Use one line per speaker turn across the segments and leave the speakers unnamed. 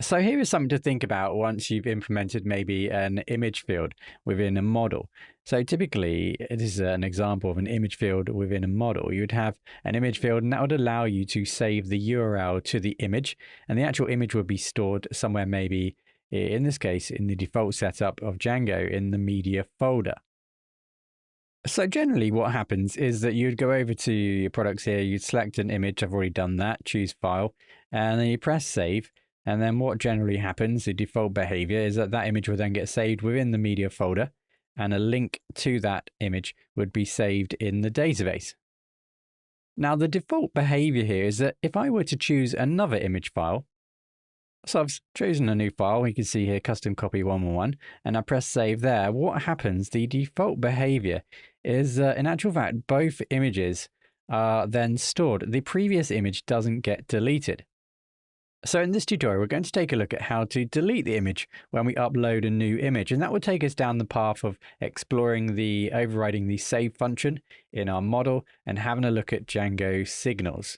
So here is something to think about once you've implemented maybe an image field within a model. So typically, this is an example of an image field within a model. You would have an image field, and that would allow you to save the URL to the image, and the actual image would be stored somewhere maybe, in this case, in the default setup of Django in the media folder. So generally what happens is that you'd go over to your products here, you'd select an image, I've already done that, choose file, and then you press save. And then what generally happens, the default behavior, is that that image will then get saved within the media folder, and a link to that image would be saved in the database. Now, the default behavior here is that if I were to choose another image file, so I've chosen a new file, you can see here custom copy 111, and I press save there. What happens, the default behavior is in actual fact, both images are then stored. The previous image doesn't get deleted. So in this tutorial, we're going to take a look at how to delete the image when we upload a new image. And that will take us down the path of exploring the overriding the save function in our model and having a look at Django signals.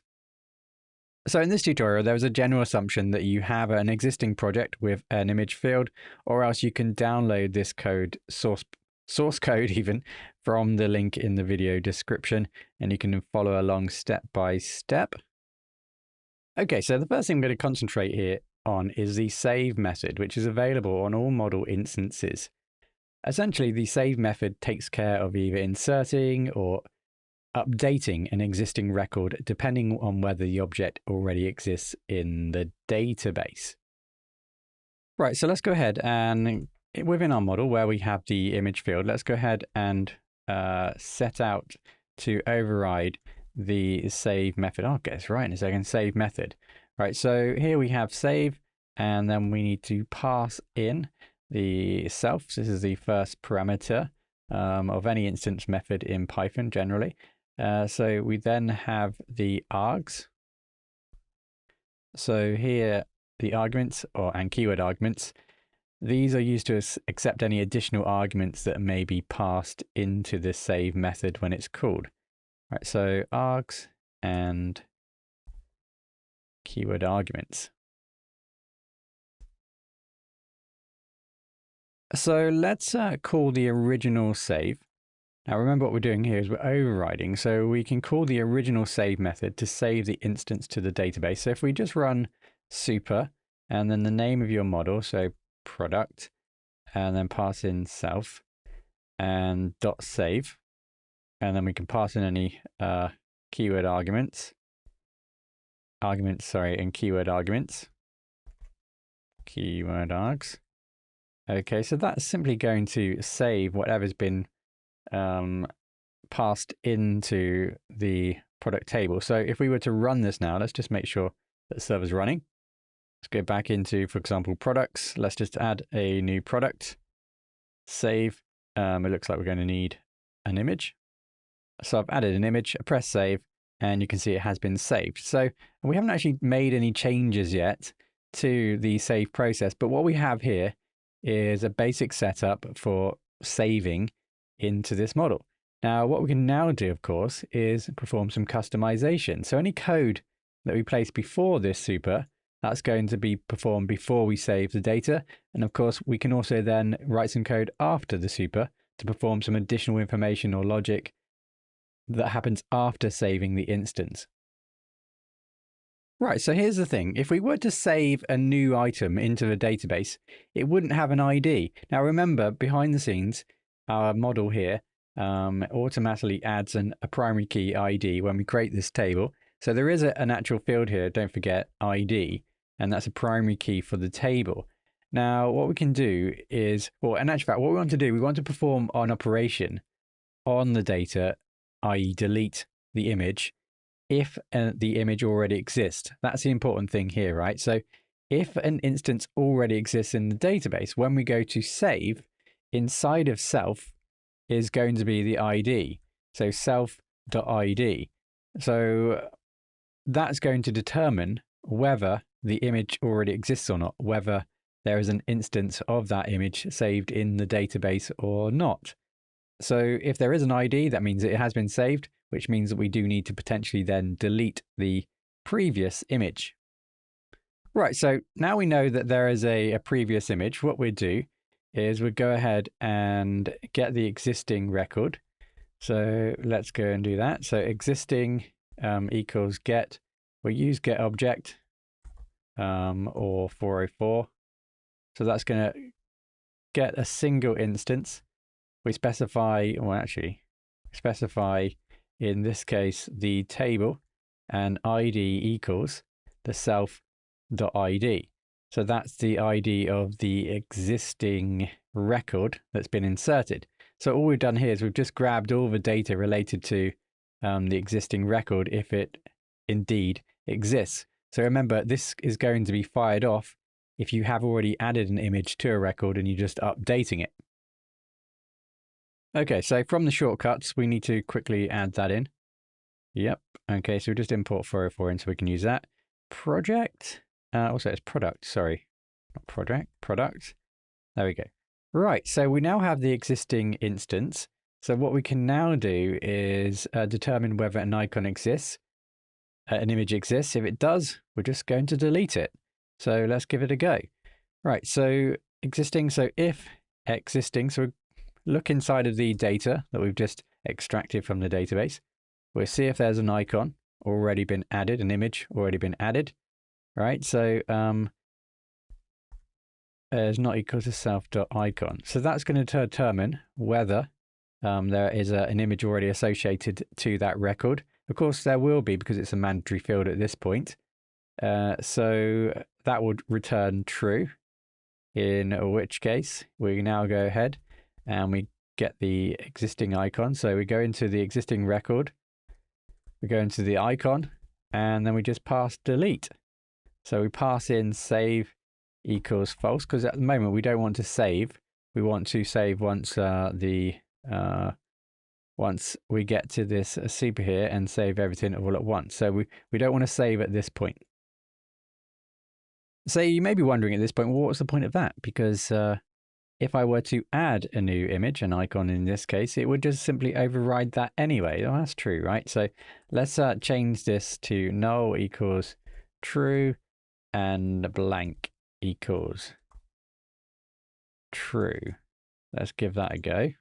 So in this tutorial, there was a general assumption that you have an existing project with an image field, or else you can download this code, source code even, from the link in the video description, and you can follow along step by step. Okay, so the first thing I'm going to concentrate here on is the save method, which is available on all model instances. Essentially, the save method takes care of either inserting or updating an existing record, depending on whether the object already exists in the database. Right, so let's go ahead and within our model where we have the image field, let's go ahead and set out to override the save method. I'll get this right in a second. Save method. Right, so here we have save, and then we need to pass in the self. This is the first parameter of any instance method in Python generally. So we then have the args. So here the arguments and keyword arguments. These are used to accept any additional arguments that may be passed into the save method when it's called. Right, so args and keyword arguments. So let's call the original save. Now remember what we're doing here is we're overriding, so we can call the original save method to save the instance to the database. So if we just run super and then the name of your model, so product, and then pass in self and dot save. And then we can pass in any keyword arguments. And keyword arguments. Keyword args. Okay, so that's simply going to save whatever's been passed into the product table. So if we were to run this now, let's just make sure that the server's running. Let's go back into, for example, products. Let's just add a new product. Save. It looks like we're going to need an image. So I've added an image, I press save, and you can see it has been saved. So we haven't actually made any changes yet to the save process, but what we have here is a basic setup for saving into this model. Now, what we can now do, of course, is perform some customization. So any code that we place before this super, that's going to be performed before we save the data. And of course, we can also then write some code after the super to perform some additional information or logic that happens after saving the instance. Right, so here's the thing. If we were to save a new item into the database, it wouldn't have an ID. Now remember, behind the scenes, our model here automatically adds a primary key ID when we create this table. So there is an actual field here, don't forget, ID, and that's a primary key for the table. Now, what we can do is, well, in actual fact, what we want to do, we want to perform an operation on the data, i.e. delete the image, if the image already exists. That's the important thing here, right? So if an instance already exists in the database, when we go to save, inside of self is going to be the ID. So self.id. So that's going to determine whether the image already exists or not, whether there is an instance of that image saved in the database or not. So if there is an ID, that means it has been saved, which means that we do need to potentially then delete the previous image. Right, so now we know that there is a previous image. What we'd do is we'd go ahead and get the existing record. So let's go and do that. So existing equals get. We'll use get object or 404. So that's going to get a single instance. We specify, well, actually, specify in this case the table and ID equals the self.id. So that's the ID of the existing record that's been inserted. So all we've done here is we've just grabbed all the data related to the existing record if it indeed exists. So remember, this is going to be fired off if you have already added an image to a record and you're just updating it. Okay, so from the shortcuts, we need to quickly add that in. Yep. Okay, so we just import 404 in so we can use that. Project. Also, it's product. Sorry, not project. Product. There we go. Right, so we now have the existing instance. So what we can now do is determine whether an icon exists, an image exists. If it does, we're just going to delete it. So let's give it a go. Right, so existing. So if existing, so look inside of the data that we've just extracted from the database. We'll see if there's an icon already been added, an image already been added. Right, so is not equal to self.icon. So that's going to determine whether there is an image already associated to that record. Of course, there will be because it's a mandatory field at this point. So that would return true, in which case we now go ahead and we get the existing icon. So we go into the existing record, we go into the icon, and then we just pass delete. So we pass in save equals false, because at the moment we don't want to save. We want to save once once we get to this super here and save everything all at once. So we don't want to save at this point. So you may be wondering at this point, well, what's the point of that? Because if I were to add a new image, an icon in this case, it would just simply override that anyway. Oh, that's true, right? So let's change this to null equals true and blank equals true. Let's give that a go.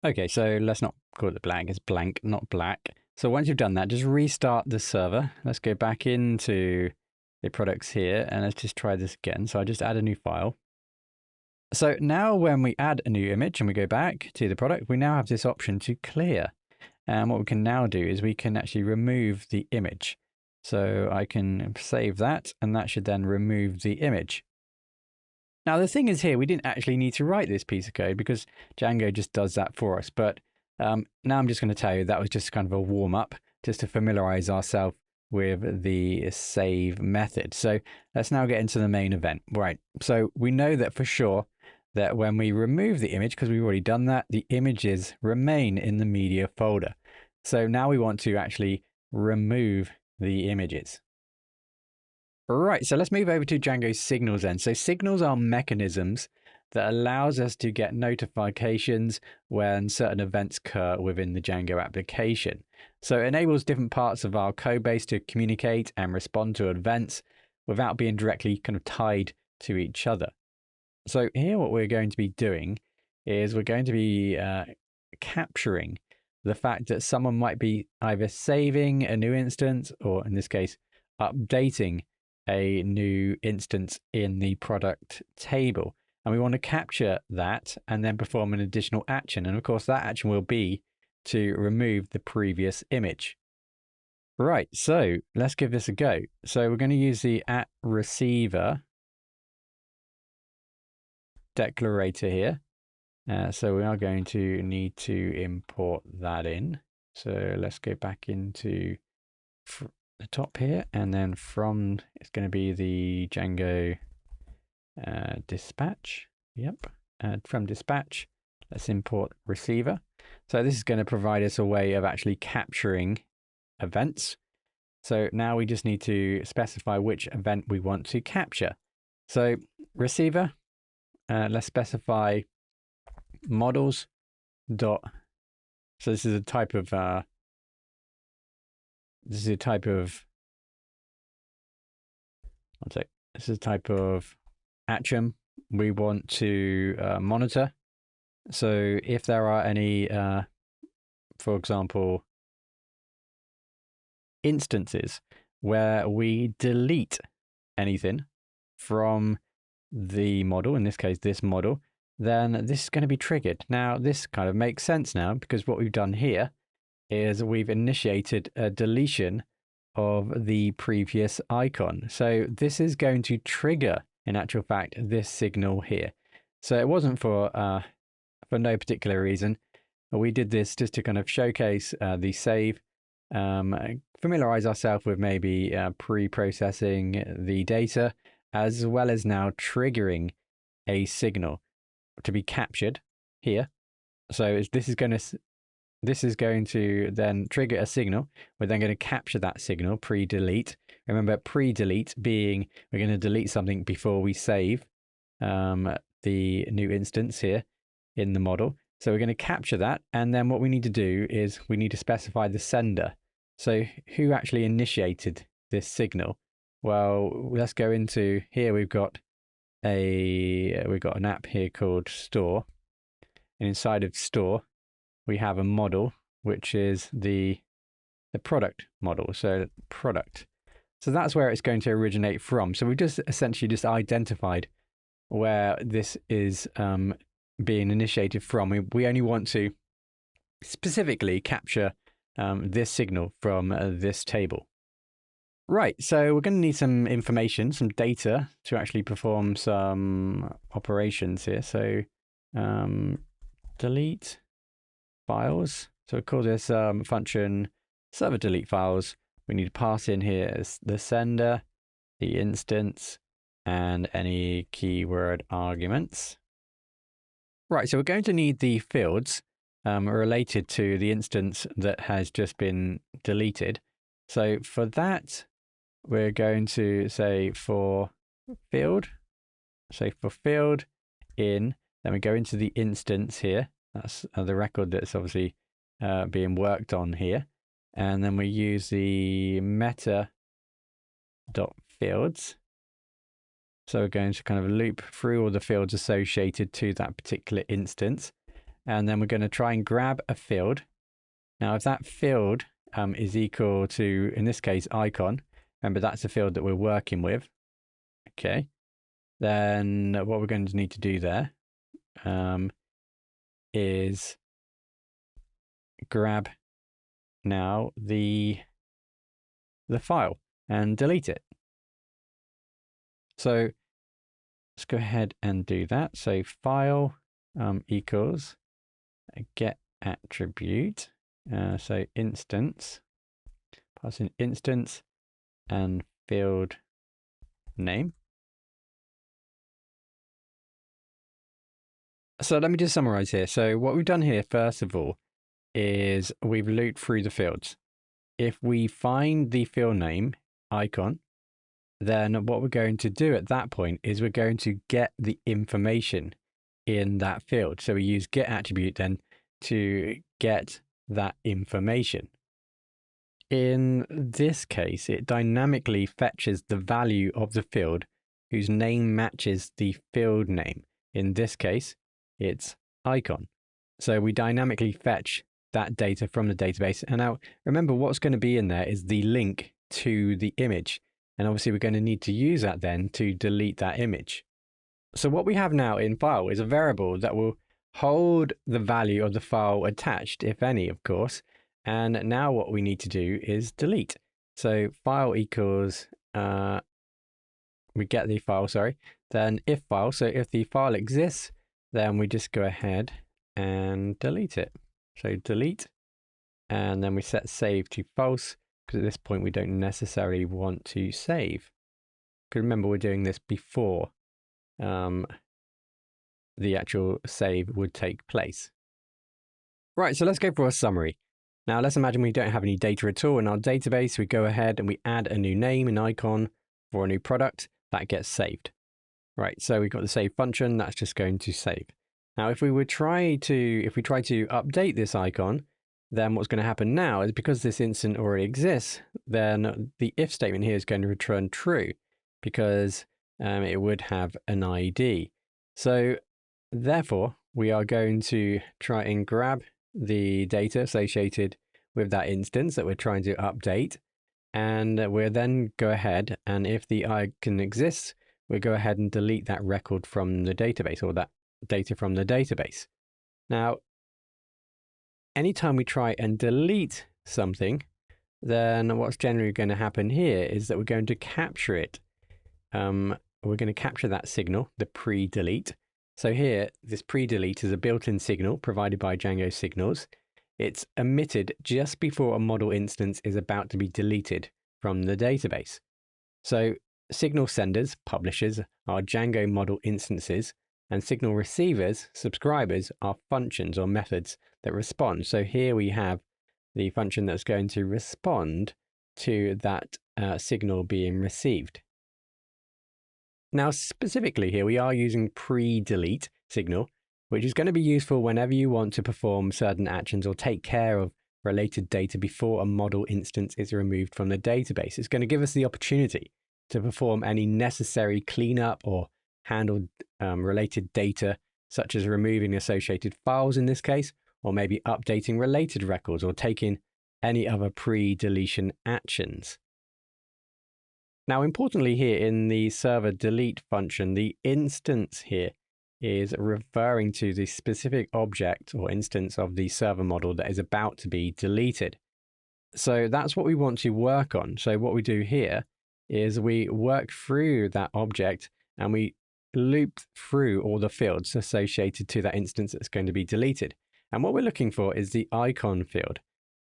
Okay, so let's not call it blank, it's blank, not black. So once you've done that, just restart the server. Let's go back into the products here and let's just try this again. So I just add a new file. So now when we add a new image and we go back to the product, we now have this option to clear. And what we can now do is we can actually remove the image. So I can save that and that should then remove the image. Now the thing is here, we didn't actually need to write this piece of code because Django just does that for us. But now I'm just going to tell you that was just kind of a warm up just to familiarize ourselves with the save method. So let's now get into the main event. Right. So we know that for sure that when we remove the image, because we've already done that, the images remain in the media folder. So now we want to actually remove the images. Right, so let's move over to Django signals then. So signals are mechanisms that allows us to get notifications when certain events occur within the Django application. So it enables different parts of our code base to communicate and respond to events without being directly kind of tied to each other. So here what we're going to be doing is we're going to be capturing the fact that someone might be either saving a new instance or in this case updating a new instance in the product table. And we want to capture that and then perform an additional action. And of course, that action will be to remove the previous image. Right, so let's give this a go. So we're going to use the @receiver declarator here. So we are going to need to import that in. So let's go back into the top here, and then from it's going to be the Django dispatch. Yep, from dispatch, let's import receiver. So this is going to provide us a way of actually capturing events. So now we just need to specify which event we want to capture. So receiver, let's specify models dot. So this is a type of one sec. This is a type of action we want to monitor. So if there are any, for example, instances where we delete anything from the model, in this case, this model, then this is going to be triggered. Now, this kind of makes sense now because what we've done here is we've initiated a deletion of the previous icon. So this is going to trigger, in actual fact, this signal here. So it wasn't for no particular reason. We did this just to kind of showcase the save, familiarize ourselves with maybe pre-processing the data, as well as now triggering a signal to be captured here. So this is going to then trigger a signal. We're then going to capture that signal pre-delete. Remember, pre-delete being we're going to delete something before we save the new instance here in the model. So we're going to capture that. And then what we need to do is we need to specify the sender. So who actually initiated this signal? Well, let's go into here. We've got an app here called Store. And inside of Store, we have a model, which is the product model. So product. So that's where it's going to originate from. So we've just essentially just identified where this is being initiated from. We only want to specifically capture this signal from this table. Right, so we're going to need some information, some data to actually perform some operations here. So delete files. So we call this function server delete files. We need to pass in here as the sender, the instance, and any keyword arguments. Right, so we're going to need the fields related to the instance that has just been deleted. So for that, we're going to say for field. So for field in, then we go into the instance here. That's the record that's obviously being worked on here. And then we use the meta.fields. So we're going to kind of loop through all the fields associated to that particular instance. And then we're going to try and grab a field. Now, if that field is equal to, in this case, icon, remember that's the field that we're working with. Okay. Then what we're going to need to do there is grab now the file and delete it. So let's go ahead and do that. So file equals get attribute. So instance, pass in instance and field name. So let me just summarize here. So what we've done here, first of all, is we've looped through the fields. If we find the field name icon, then what we're going to do at that point is we're going to get the information in that field. So we use get attribute then to get that information. In this case, it dynamically fetches the value of the field whose name matches the field name. In this case, it's icon. So we dynamically fetch that data from the database. And now remember, what's going to be in there is the link to the image. And obviously we're going to need to use that then to delete that image. So what we have now in file is a variable that will hold the value of the file attached, if any, of course. And now what we need to do is delete. So file equals, we get the file, sorry, then if file. So if the file exists, then we just go ahead and delete it. So delete, and then we set save to false, because at this point we don't necessarily want to save. Because remember, we're doing this before the actual save would take place. Right, so let's go for a summary. Now let's imagine we don't have any data at all in our database. We go ahead and we add a new name, an icon for a new product that gets saved. Right, so we've got the save function that's just going to save. Now, if we try to update this icon, then what's going to happen now is because this instance already exists, then the if statement here is going to return true. because it would have an ID. So therefore, we are going to try and grab the data associated with that instance that we're trying to update. And we'll then go ahead, and if the icon exists, we'll go ahead and delete that record from the database, or that data from the database. Now, anytime we try and delete something, then what's generally going to happen here is that we're going to capture it. We're going to capture that signal, the pre-delete. So here, this pre-delete is a built-in signal provided by Django Signals. It's emitted just before a model instance is about to be deleted from the database. So signal senders, publishers, are Django model instances, and signal receivers, subscribers, are functions or methods that respond. So here we have the function that's going to respond to that signal being received. Now, specifically here, we are using pre-delete signal, which is going to be useful whenever you want to perform certain actions or take care of related data before a model instance is removed from the database. It's going to give us the opportunity to perform any necessary cleanup or handle related data, such as removing associated files in this case, or maybe updating related records or taking any other pre-deletion actions. Now, importantly here in the server delete function, the instance here is referring to the specific object or instance of the server model that is about to be deleted. So that's what we want to work on. So what we do here is we work through that object and we loop through all the fields associated to that instance that's going to be deleted. And what we're looking for is the icon field.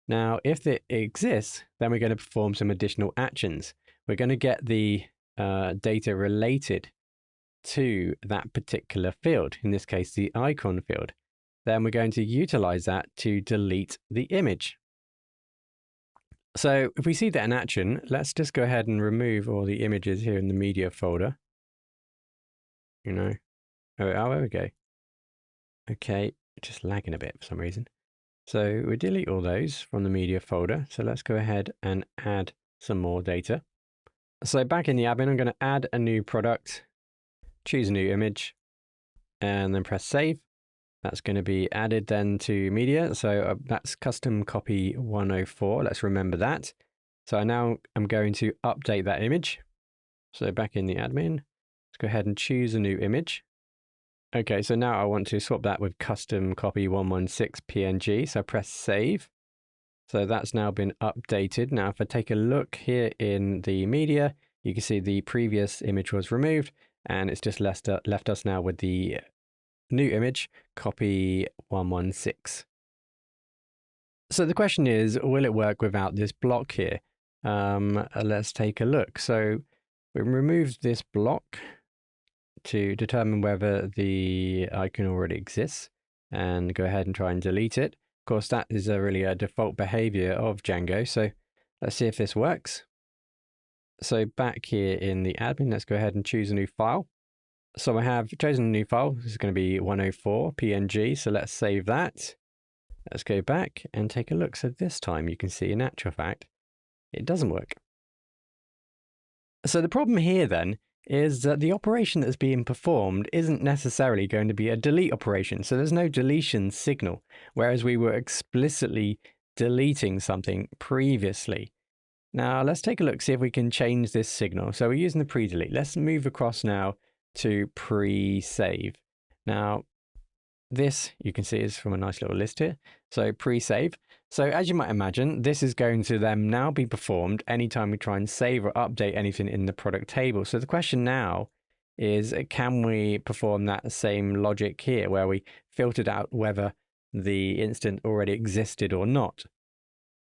Now, if it exists, then we're going to perform some additional actions. We're going to get the data related to that particular field, in this case, the icon field. Then we're going to utilize that to delete the image. So if we see that in action, let's just go ahead and remove all the images here in the media folder. Oh, there we go. Okay, just lagging a bit for some reason. So we delete all those from the media folder. So let's go ahead and add some more data. So back in the admin, I'm going to add a new product, choose a new image, and then press save. That's going to be added then to media. So that's custom copy 104. Let's remember that. So now I'm going to update that image. So back in the admin, let's go ahead and choose a new image. Okay, so now I want to swap that with custom copy 116 PNG. So press save. So that's now been updated. Now, if I take a look here in the media, you can see the previous image was removed and it's just left us now with the new image, copy 116. So the question is, will it work without this block here? Let's take a look. So we removed this block to determine whether the icon already exists and go ahead and try and delete it. Of course, that is really a default behavior of Django. So let's see if this works. So back here in the admin, let's go ahead and choose a new file. So I have chosen a new file. This is going to be 104 PNG. So let's save that. Let's go back and take a look. So this time you can see in actual fact, it doesn't work. So the problem here then is that the operation that's being performed isn't necessarily going to be a delete operation. So there's no deletion signal, whereas we were explicitly deleting something previously. Now let's take a look, see if we can change this signal. So we're using the pre-delete. Let's move across now to pre-save. Now this, you can see, is from a nice little list here. So pre-save. So as you might imagine, this is going to then now be performed anytime we try and save or update anything in the product table. So the question now is, can we perform that same logic here where we filtered out whether the instant already existed or not?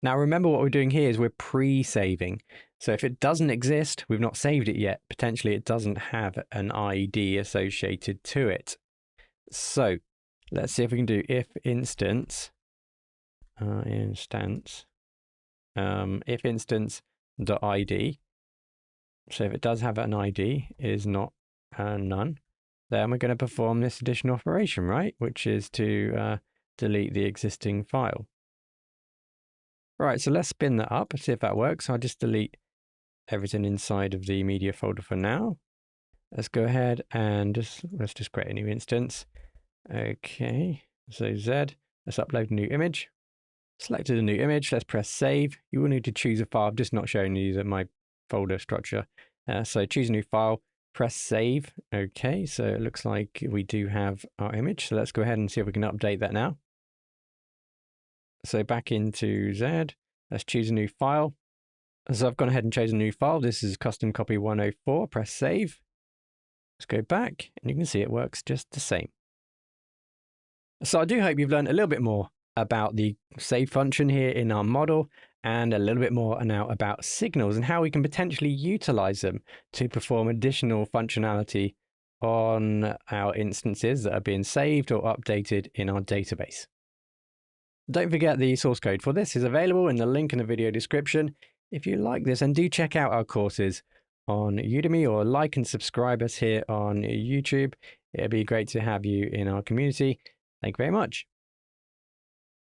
Now remember, what we're doing here is we're pre-saving. So if it doesn't exist, we've not saved it yet, potentially it doesn't have an ID associated to it. So let's see if we can do if instance if instance.id. So if it does have an ID, is not none, then we're going to perform this additional operation, right? Which is to delete the existing file. Right, so let's spin that up and see if that works. I'll just delete everything inside of the media folder for now. Let's go ahead and let's just create a new instance. Okay, so Z, let's upload a new image. Selected a new image, let's press save. You will need to choose a file. I'm just not showing you my folder structure. So choose a new file, press save. Okay, so it looks like we do have our image. So let's go ahead and see if we can update that now. So back into Z, let's choose a new file. So I've gone ahead and chosen a new file. This is custom copy 104, press save. Let's go back and you can see it works just the same. So I do hope you've learned a little bit more about the save function here in our model, and a little bit more now about signals and how we can potentially utilize them to perform additional functionality on our instances that are being saved or updated in our database. Don't forget the source code for this is available in the link in the video description. If you like this, and do check out our courses on Udemy, or like and subscribe us here on YouTube. It'd be great to have you in our community. Thank you very much.